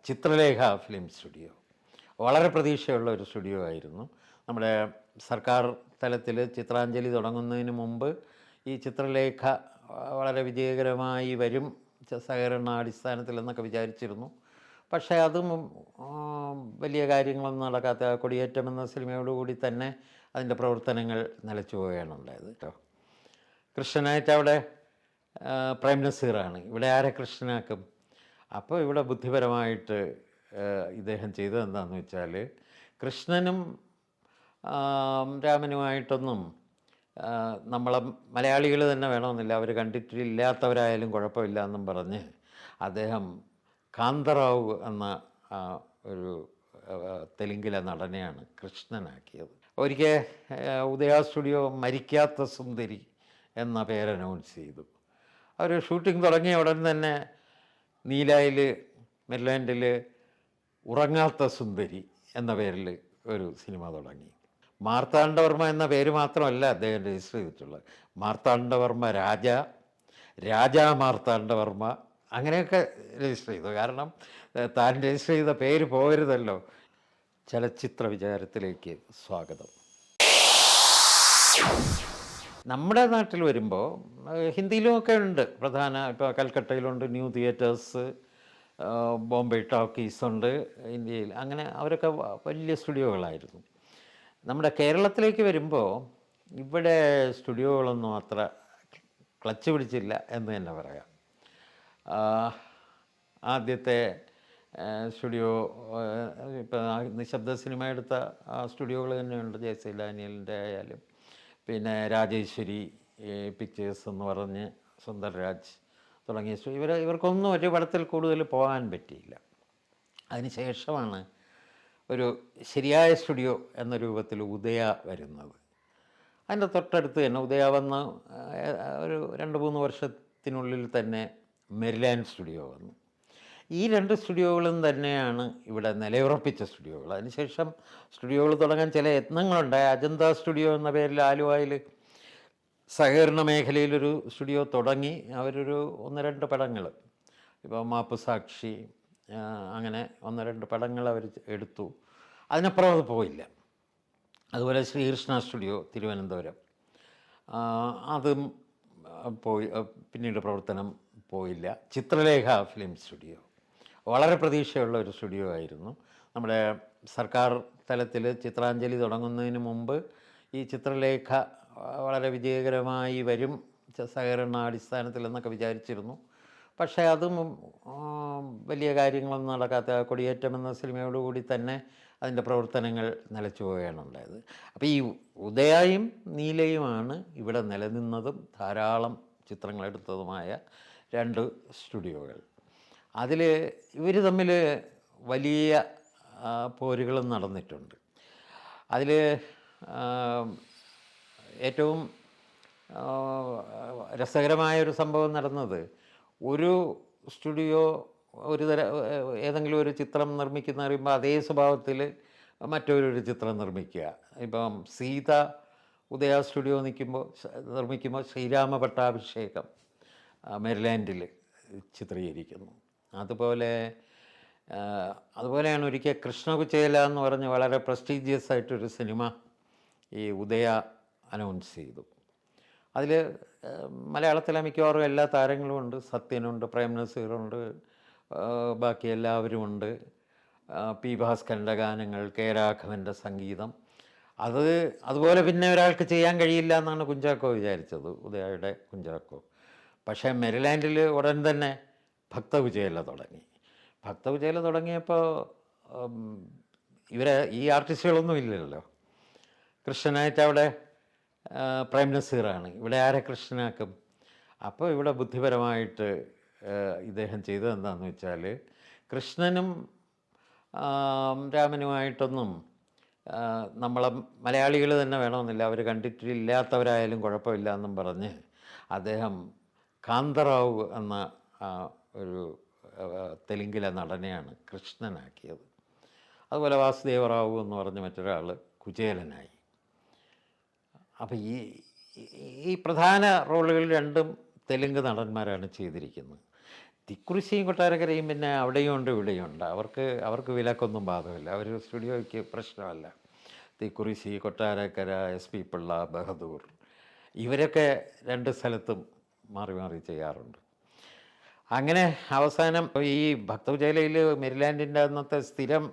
Chitralekha film studio വളരെ പ്രതീക്ഷയുള്ള ഒരു studio ആയിരുന്നു. നമ്മുടെ സർക്കാർ തലത്തിൽ ചിത്രാഞ്ജലി തുടങ്ങുന്നതിന് മുമ്പ് ഈ ചിത്രലേഖ വളരെ വിജയകരമായി വരും സഹകരണാടിസ്ഥാനത്തിൽ എന്നൊക്കെ വിചാരിച്ചിരുന്നു. പക്ഷേ അതും വലിയ കാര്യങ്ങളൊന്നും നടക്കാത്ത കൊടിയേറ്റം എന്ന സിനിമയോടുകൂടി തന്നെ അതിൻ്റെ പ്രവർത്തനങ്ങൾ നിലച്ചു പോവുകയാണ് ഉണ്ടായത് കേട്ടോ. കൃഷ്ണനായിട്ട് അവിടെ പ്രേം നസീറാണ്, ഇവിടെ ആരെ കൃഷ്ണനാക്കും? അപ്പോൾ ഇവിടെ ബുദ്ധിപരമായിട്ട് ഇദ്ദേഹം ചെയ്തത് എന്താണെന്ന് വെച്ചാൽ, കൃഷ്ണനും രാമനുമായിട്ടൊന്നും നമ്മളെ മലയാളികൾ തന്നെ വേണമെന്നില്ല, അവർ കണ്ടിട്ടില്ലാത്തവരായാലും കുഴപ്പമില്ല എന്നും പറഞ്ഞ് അദ്ദേഹം കാന്തറാവു എന്ന ഒരു തെലുങ്കിലെ നടനെയാണ് കൃഷ്ണനാക്കിയത്. ഒരിക്കൽ ഉദയ സ്റ്റുഡിയോ മരിക്കാത്ത സുന്ദരി എന്ന പേര് അനൗൺസ് ചെയ്തു. അവർ ഷൂട്ടിംഗ് തുടങ്ങിയ ഉടൻ തന്നെ നീലായിൽ മെർലാൻഡിൽ ഉറങ്ങാത്ത സുന്ദരി എന്ന പേരിൽ ഒരു സിനിമ തുടങ്ങി. മാർത്താണ്ഡവർമ്മ എന്ന പേര് മാത്രമല്ല അദ്ദേഹം രജിസ്റ്റർ ചെയ്തിട്ടുള്ളത്, മാർത്താണ്ഡവർമ്മ രാജാ മാർത്താണ്ഡവർമ്മ അങ്ങനെയൊക്കെ രജിസ്റ്റർ ചെയ്തു. കാരണം താൻ രജിസ്റ്റർ ചെയ്ത പേര് പോകരുതല്ലോ. ചലച്ചിത്ര വിചാരത്തിലേക്ക് സ്വാഗതം. നമ്മുടെ നാട്ടിൽ വരുമ്പോൾ ഹിന്ദിയിലുമൊക്കെ ഉണ്ട് പ്രധാന, ഇപ്പോൾ കൽക്കട്ടയിലുണ്ട് ന്യൂ തിയേറ്റേഴ്സ്, ബോംബെ ടോക്കീസ് ഉണ്ട് ഇന്ത്യയിൽ, അങ്ങനെ അവരൊക്കെ വലിയ സ്റ്റുഡിയോകളായിരുന്നു. നമ്മുടെ കേരളത്തിലേക്ക് വരുമ്പോൾ ഇവിടെ സ്റ്റുഡിയോകളൊന്നും അത്ര ക്ലച്ച് പിടിച്ചില്ല എന്ന് തന്നെ പറയാം. ആദ്യത്തെ സ്റ്റുഡിയോ ഇപ്പോൾ നിശബ്ദ സിനിമ എടുത്ത സ്റ്റുഡിയോകൾ തന്നെയുണ്ട്, ജയസി ഡാനിയലിൻ്റെ ആയാലും, പിന്നെ രാജേശ്വരി പിക്ചേഴ്സ് എന്ന് പറഞ്ഞ് സുന്ദർരാജ് തുടങ്ങിയ ഇവർക്കൊന്നും ഒരു പടത്തിൽ കൂടുതൽ പോകാൻ പറ്റിയില്ല. അതിന് ശേഷമാണ് ഒരു ശരിയായ സ്റ്റുഡിയോ എന്ന രൂപത്തിൽ ഉദയ വരുന്നത്. അതിൻ്റെ തൊട്ടടുത്ത് തന്നെ ഉദയ വന്ന് ഒരു 2-3 വർഷത്തിനുള്ളിൽ തന്നെ മെരിലാൻഡ് സ്റ്റുഡിയോ വന്നു. ഈ 2 സ്റ്റുഡിയോകളും തന്നെയാണ് ഇവിടെ നിലയുറപ്പിച്ച സ്റ്റുഡിയോകൾ. അതിനുശേഷം സ്റ്റുഡിയോകൾ തുടങ്ങാൻ ചില യത്നങ്ങളുണ്ടായി. അജന്ത സ്റ്റുഡിയോ എന്ന പേരിൽ ആലുവയിൽ സഹകരണ മേഖലയിലൊരു സ്റ്റുഡിയോ തുടങ്ങി. അവരൊരു 1-2 പടങ്ങൾ, ഇപ്പോൾ മാപ്പുസാക്ഷി, അങ്ങനെ 1-2 പടങ്ങൾ അവർ എടുത്തു. അതിനപ്പുറം അത് പോയില്ല. അതുപോലെ ശ്രീകൃഷ്ണ സ്റ്റുഡിയോ തിരുവനന്തപുരം, അതും പോയി, പിന്നീട് പ്രവർത്തനം പോയില്ല. ചിത്രലേഖ ഫിലിം സ്റ്റുഡിയോ വളരെ പ്രതീക്ഷയുള്ള ഒരു സ്റ്റുഡിയോ ആയിരുന്നു. നമ്മുടെ സർക്കാർ തലത്തിൽ ചിത്രാഞ്ജലി തുടങ്ങുന്നതിന് മുമ്പ് ഈ ചിത്രലേഖ വളരെ വിജയകരമായി വരും സഹകരണാടിസ്ഥാനത്തിൽ എന്നൊക്കെ വിചാരിച്ചിരുന്നു. പക്ഷേ അതും വലിയ കാര്യങ്ങളൊന്നും നടക്കാത്ത കൊടിയേറ്റം എന്ന സിനിമയോടുകൂടി തന്നെ അതിൻ്റെ പ്രവർത്തനങ്ങൾ നിലച്ചു പോവുകയാണ് ഉണ്ടായത്. അപ്പോൾ ഈ ഉദയയും നീലയുമാണ് ഇവിടെ നിലനിന്നതും ധാരാളം ചിത്രങ്ങളെടുത്തതുമായ 2 സ്റ്റുഡിയോകൾ. അതിൽ ഇവർ തമ്മിൽ വലിയ പോരുകളും നടന്നിട്ടുണ്ട്. അതിൽ ഏറ്റവും രസകരമായൊരു സംഭവം നടന്നത്, ഒരു സ്റ്റുഡിയോ ഏതെങ്കിലും ഒരു ചിത്രം നിർമ്മിക്കുന്ന പറയുമ്പോൾ അതേ സ്വഭാവത്തിൽ മറ്റൊരു ചിത്രം നിർമ്മിക്കുക. ഇപ്പം സീത ഉദയ സ്റ്റുഡിയോ നിർമ്മിക്കുമ്പോൾ ശ്രീരാമ പട്ടാഭിഷേകം മെരിലാൻഡിൽ ചിത്രീകരിക്കുന്നു. അതുപോലെയാണ് ഒരിക്കൽ കൃഷ്ണകുചേല എന്ന് പറഞ്ഞ് വളരെ പ്രസ്റ്റീജിയസ് ആയിട്ടൊരു സിനിമ ഈ ഉദയ അനൗൺസ് ചെയ്തു. അതിൽ മലയാളത്തിലെ മിക്കവാറും എല്ലാ താരങ്ങളും ഉണ്ട്. സത്യനുണ്ട്, പ്രേം നസീറുണ്ട്, ബാക്കി എല്ലാവരുമുണ്ട്. പി ഭാസ്കരൻ്റെ ഗാനങ്ങൾ, കെ രാഘവൻ്റെ സംഗീതം. അതുപോലെ പിന്നെ ഒരാൾക്ക് ചെയ്യാൻ കഴിയില്ല എന്നാണ് കുഞ്ചാക്കോ വിചാരിച്ചത്, ഉദയയുടെ കുഞ്ചാക്കോ. പക്ഷേ മെരിലാൻഡിൽ ഉടൻ തന്നെ ഭക്തകുചേല തുടങ്ങിയപ്പോൾ ഈ ആർട്ടിസ്റ്റുകളൊന്നും ഇല്ലല്ലോ. കൃഷ്ണനായിട്ട് അവിടെ പ്രേം നസീറാണ്, ഇവിടെ ആരെ കൃഷ്ണനാക്കും? അപ്പോൾ ഇവിടെ ബുദ്ധിപരമായിട്ട് ഇദ്ദേഹം ചെയ്തത് എന്താണെന്ന് വെച്ചാൽ, കൃഷ്ണനും രാമനുമായിട്ടൊന്നും നമ്മളെ മലയാളികൾ തന്നെ വേണമെന്നില്ല, അവർ കണ്ടിട്ടില്ലാത്തവരായാലും കുഴപ്പമില്ല എന്നും പറഞ്ഞ് അദ്ദേഹം കാന്തറാവു എന്ന ഒരു തെലുങ്കിലെ നടനെയാണ് കൃഷ്ണനാക്കിയത്. അതുപോലെ വാസുദേവറാവു എന്ന് പറഞ്ഞ് മറ്റൊരാൾ കുചേലനായി. അപ്പോൾ ഈ പ്രധാന റോളുകൾ 2 തെലുങ്ക് നടന്മാരാണ് ചെയ്തിരിക്കുന്നത്. തിക്കുറിശ്ശിയും കൊട്ടാരക്കരയും പിന്നെ അവിടെയും ഉണ്ട് ഇവിടെയും ഉണ്ട്. അവർക്ക് വിലക്കൊന്നും ബാധകമില്ല. അവർ സ്റ്റുഡിയോയ്ക്ക് പ്രശ്നമല്ല. തിക്കുറിശ്ശി, കൊട്ടാരക്കര, എസ് പി പിള്ള, ബഹദൂർ ഇവരൊക്കെ രണ്ട് സ്ഥലത്തും മാറി മാറി ചെയ്യാറുണ്ട്. അങ്ങനെ അവസാനം ഈ ഭക്തവിചാലയിൽ മെരിലാൻഡിൻ്റെ അന്നത്തെ സ്ഥിരം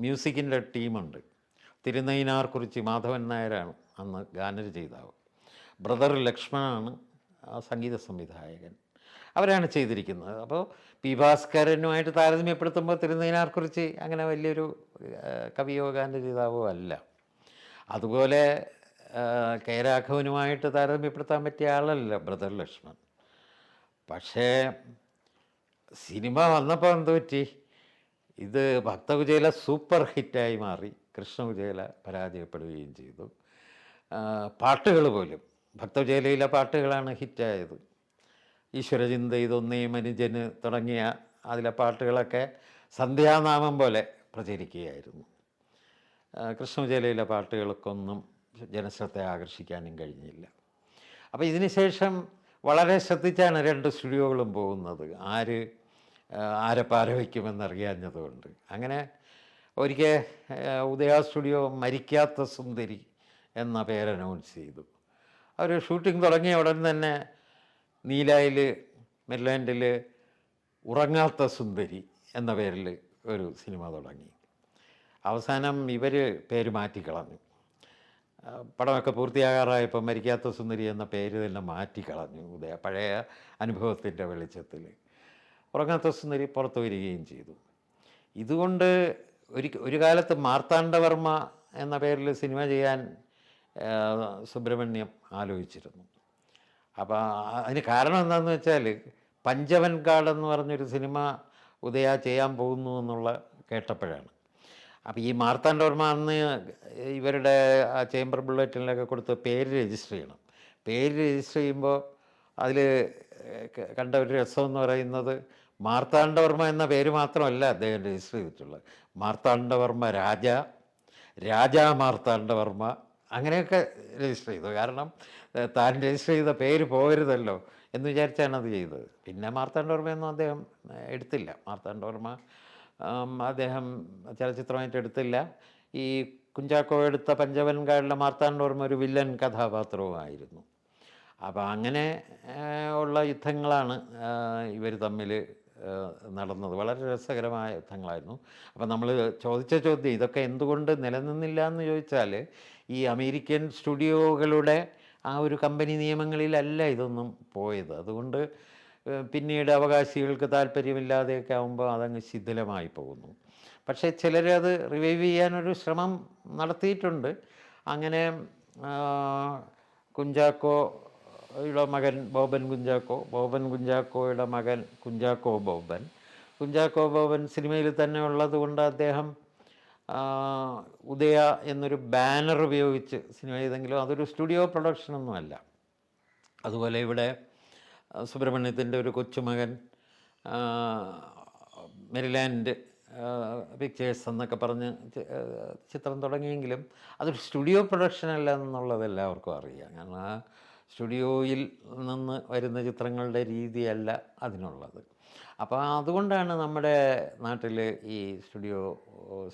മ്യൂസിക്കിൻ്റെ ടീമുണ്ട്. തിരുനയിനാർക്കുറിച്ചി മാധവൻ നായരാണ് അന്ന് ഗാനരചയിതാവ്. ബ്രദർ ലക്ഷ്മണാണ് സംഗീത സംവിധായകൻ. അവരാണ് ചെയ്തിരിക്കുന്നത്. അപ്പോൾ പി ഭാസ്കരനുമായിട്ട് താരതമ്യപ്പെടുത്തുമ്പോൾ തിരുനയിനാർക്കുറിച്ചി അങ്ങനെ വലിയൊരു കവിയോ ഗാനരചയിതാവോ അല്ല. അതുപോലെ കെ രാഘവനുമായിട്ട് താരതമ്യപ്പെടുത്താൻ പറ്റിയ ആളല്ല ബ്രദർ ലക്ഷ്മൺ. പക്ഷേ സിനിമ വന്നപ്പോൾ എന്ത് പറ്റി? ഇത് ഭക്തകുചേല സൂപ്പർ ഹിറ്റായി മാറി. കൃഷ്ണകുചേല പരാജയപ്പെടുകയും ചെയ്തു. പാട്ടുകൾ പോലും ഭക്തകുചേലയിലെ പാട്ടുകളാണ് ഹിറ്റായത്. ഈശ്വരചിന്ത, ഇതൊന്നേ മനുജന് തുടങ്ങിയ അതിലെ പാട്ടുകളൊക്കെ സന്ധ്യാനാമം പോലെ പ്രചരിക്കുകയായിരുന്നു. കൃഷ്ണകുചേലയിലെ പാട്ടുകൾക്കൊന്നും ജനശ്രദ്ധ ആകർഷിക്കാനും കഴിഞ്ഞില്ല. അപ്പോൾ ഇതിന് ശേഷം വളരെ ശ്രദ്ധിച്ചാണ് രണ്ട് സ്റ്റുഡിയോകളും പോകുന്നത്, ആരെ പാര വയ്ക്കുമെന്നറിയാഞ്ഞതുകൊണ്ട്. അങ്ങനെ ഒരിക്കൽ ഉദയ സ്റ്റുഡിയോ മരിക്കാത്ത സുന്ദരി എന്ന പേര് അനൗൺസ് ചെയ്തു. അവർ ഷൂട്ടിംഗ് തുടങ്ങിയ ഉടൻ തന്നെ നീലായിൽ മെരിലാൻഡിൽ ഉറങ്ങാത്ത സുന്ദരി എന്ന പേരിൽ ഒരു സിനിമ തുടങ്ങി. അവസാനം ഇവർ പേര് മാറ്റിക്കളഞ്ഞു. പടമൊക്കെ പൂർത്തിയാകാറായപ്പോൾ മരിക്കാത്ത സുന്ദരി എന്ന പേര് തന്നെ മാറ്റിക്കളഞ്ഞു. പഴയ അനുഭവത്തിൻ്റെ വെളിച്ചത്തിൽ ഉറങ്ങാത്ത സുന്ദരി പുറത്തു വരികയും ചെയ്തു. ഇതുകൊണ്ട് ഒരു കാലത്ത് മാർത്താണ്ഡവർമ്മ എന്ന പേരിൽ സിനിമ ചെയ്യാൻ സുബ്രഹ്മണ്യം ആലോചിച്ചിരുന്നു. അപ്പോൾ അതിന് കാരണം എന്താണെന്ന് വെച്ചാൽ പഞ്ചവൻ കാടെന്ന് പറഞ്ഞൊരു സിനിമ ഉദയ ചെയ്യാൻ പോകുന്നു എന്നുള്ള കേട്ടപ്പോഴാണ്. അപ്പോൾ ഈ മാർത്താണ്ഡവർമ്മ അന്ന് ഇവരുടെ ആ ചേംബർ ബുള്ളറ്റിനിലൊക്കെ കൊടുത്ത് പേര് രജിസ്റ്റർ ചെയ്യണം. പേര് രജിസ്റ്റർ ചെയ്യുമ്പോൾ അതിൽ കണ്ട ഒരു രസമെന്ന് പറയുന്നത് മാർത്താണ്ഡവർമ്മ എന്ന പേര് മാത്രമല്ല അദ്ദേഹം രജിസ്റ്റർ ചെയ്തിട്ടുള്ളത്. മാർത്താണ്ഡവർമ്മ രാജാ മാർത്താണ്ഡവർമ്മ അങ്ങനെയൊക്കെ രജിസ്റ്റർ ചെയ്തു. കാരണം താൻ രജിസ്റ്റർ ചെയ്ത പേര് പോകരുതല്ലോ എന്ന് വിചാരിച്ചാണ് അത് ചെയ്തത്. പിന്നെ മാർത്താണ്ഡവർമ്മയൊന്നും അദ്ദേഹം എടുത്തില്ല. മാർത്താണ്ഡവർമ്മ അദ്ദേഹം ചലച്ചിത്രമായിട്ട് എടുത്തില്ല. ഈ കുഞ്ചാക്കോ എടുത്ത പഞ്ചവൻകാടിലെ മാർത്താണ്ഡവർമ്മ ഒരു വില്ലൻ കഥാപാത്രവുമായിരുന്നു. അപ്പോൾ അങ്ങനെ ഉള്ള യുദ്ധങ്ങളാണ് ഇവർ തമ്മിൽ നടന്നത്. വളരെ രസകരമായ യുദ്ധങ്ങളായിരുന്നു. അപ്പോൾ നമ്മൾ ചോദിച്ച ചോദ്യം ഇതൊക്കെ എന്തുകൊണ്ട് നിലനിന്നില്ല എന്ന് ചോദിച്ചാൽ ഈ അമേരിക്കൻ സ്റ്റുഡിയോകളുടെ ആ ഒരു കമ്പനി നിയമങ്ങളിലല്ല ഇതൊന്നും പോയത്. അതുകൊണ്ട് പിന്നീട് അവകാശികൾക്ക് താല്പര്യമില്ലാതെയൊക്കെ ആകുമ്പോൾ അതങ്ങ് ശിഥിലമായി പോകുന്നു. പക്ഷേ ചിലരത് റിവൈവ് ചെയ്യാനൊരു ശ്രമം നടത്തിയിട്ടുണ്ട്. അങ്ങനെ കുഞ്ചാക്കോയുടെ മകൻ ബോബൻ കുഞ്ചാക്കോയുടെ മകൻ കുഞ്ചാക്കോ ബോബൻ സിനിമയിൽ തന്നെ ഉള്ളത് കൊണ്ട് അദ്ദേഹം ഉദയ എന്നൊരു ബാനർ ഉപയോഗിച്ച് സിനിമ ചെയ്തെങ്കിലും അതൊരു സ്റ്റുഡിയോ പ്രൊഡക്ഷനൊന്നുമല്ല. അതുപോലെ ഇവിടെ സുബ്രഹ്മണ്യത്തിൻ്റെ ഒരു കൊച്ചുമകൻ മെരിലാൻഡ് പിക്ചേഴ്സ് എന്നൊക്കെ പറഞ്ഞ് ചിത്രം തുടങ്ങിയെങ്കിലും അതൊരു സ്റ്റുഡിയോ പ്രൊഡക്ഷൻ അല്ല എന്നുള്ളത് എല്ലാവർക്കും അറിയാം. കാരണം ആ സ്റ്റുഡിയോയിൽ നിന്ന് വരുന്ന ചിത്രങ്ങളുടെ രീതിയല്ല അതിനുള്ളത്. അപ്പോൾ അതുകൊണ്ടാണ് നമ്മുടെ നാട്ടിൽ ഈ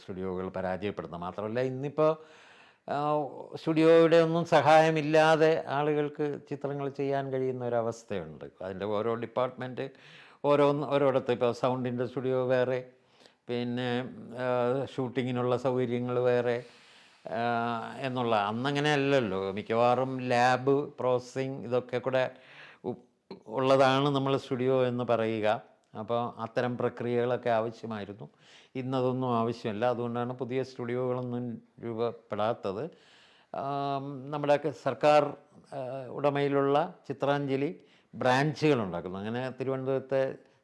സ്റ്റുഡിയോകൾ പരാജയപ്പെടുന്നത്. മാത്രമല്ല ഇന്നിപ്പോൾ സ്റ്റുഡിയോയുടെ ഒന്നും സഹായമില്ലാതെ ആളുകൾക്ക് ചിത്രങ്ങൾ ചെയ്യാൻ കഴിയുന്ന ഒരവസ്ഥയുണ്ട്. അതിൻ്റെ ഓരോ ഡിപ്പാർട്ട്മെൻറ്റ് ഓരോടത്ത് ഇപ്പോൾ സൗണ്ടിൻ്റെ സ്റ്റുഡിയോ വേറെ, പിന്നെ ഷൂട്ടിങ്ങിനുള്ള സൗകര്യങ്ങൾ വേറെ എന്നുള്ള അന്നങ്ങനെ അല്ലല്ലോ. മിക്കവാറും ലാബ് പ്രോസസ്സിങ് ഇതൊക്കെ കൂടെ ഉള്ളതാണ് നമ്മൾ സ്റ്റുഡിയോ എന്ന് പറയുക. അപ്പോൾ അത്തരം പ്രക്രിയകളൊക്കെ ആവശ്യമായിരുന്നു. ഇന്നതൊന്നും ആവശ്യമില്ല. അതുകൊണ്ടാണ് പുതിയ സ്റ്റുഡിയോകളൊന്നും രൂപപ്പെടാത്തത്. നമ്മുടെ സർക്കാർ ഉടമയിലുള്ള ചിത്രാഞ്ജലി ബ്രാഞ്ചുകളുണ്ടാക്കുന്നു. അങ്ങനെ തിരുവനന്തപുരത്തെ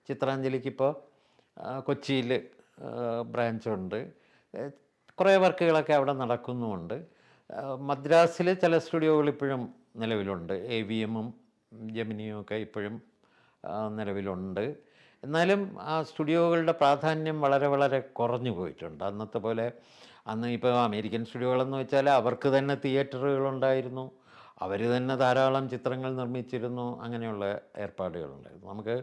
ചിത്രാഞ്ജലിക്കിപ്പോൾ കൊച്ചിയിൽ ബ്രാഞ്ചുണ്ട്. കുറേ വർക്കുകളൊക്കെ അവിടെ നടക്കുന്നുമുണ്ട്. മദ്രാസിൽ ചില സ്റ്റുഡിയോകൾ ഇപ്പോഴും നിലവിലുണ്ട്. AVM-ഉം ജെമിനിയും ഒക്കെ ഇപ്പോഴും നിലവിലുണ്ട്. എന്നാലും ആ സ്റ്റുഡിയോകളുടെ പ്രാധാന്യം വളരെ വളരെ കുറഞ്ഞു പോയിട്ടുണ്ട്. അന്നത്തെ പോലെ അന്ന് ഇപ്പോൾ അമേരിക്കൻ സ്റ്റുഡിയോകളെന്ന് വെച്ചാൽ അവർക്ക് തന്നെ തിയേറ്ററുകളുണ്ടായിരുന്നു. അവർ തന്നെ ധാരാളം ചിത്രങ്ങൾ നിർമ്മിച്ചിരുന്നു. അങ്ങനെയുള്ള ഏർപ്പാടുകളുണ്ടായിരുന്നു. നമുക്ക്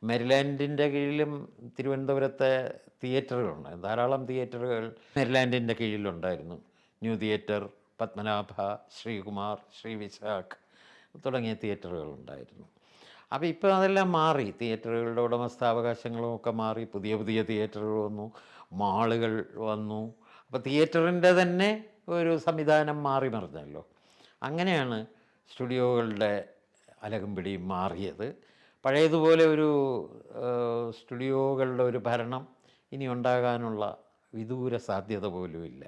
മെരിലാൻഡിൻ്റെ കീഴിലും തിരുവനന്തപുരത്തെ തിയേറ്ററുകളുണ്ടായിരുന്നു. ധാരാളം തിയേറ്ററുകൾ മെരിലാൻഡിൻ്റെ കീഴിലുണ്ടായിരുന്നു. ന്യൂ തിയേറ്റർ, പത്മനാഭ, ശ്രീകുമാർ, ശ്രീ വിശാഖ് തുടങ്ങിയ തിയേറ്ററുകളുണ്ടായിരുന്നു. അപ്പോൾ ഇപ്പോൾ അതെല്ലാം മാറി. തിയേറ്ററുകളുടെ ഉടമസ്ഥാവകാശങ്ങളും ഒക്കെ മാറി. പുതിയ പുതിയ തിയേറ്ററുകൾ വന്നു, മാളുകൾ വന്നു. അപ്പോൾ തിയേറ്ററിൻ്റെ തന്നെ ഒരു സംവിധാനം മാറി മറിഞ്ഞല്ലോ. അങ്ങനെയാണ് സ്റ്റുഡിയോകളുടെ അലകുംപിടി മാറിയത്. പഴയതുപോലെ ഒരു സ്റ്റുഡിയോകളുടെ ഒരു ഭരണം ഇനി ഉണ്ടാകാനുള്ള വിദൂര സാധ്യത പോലുമില്ല.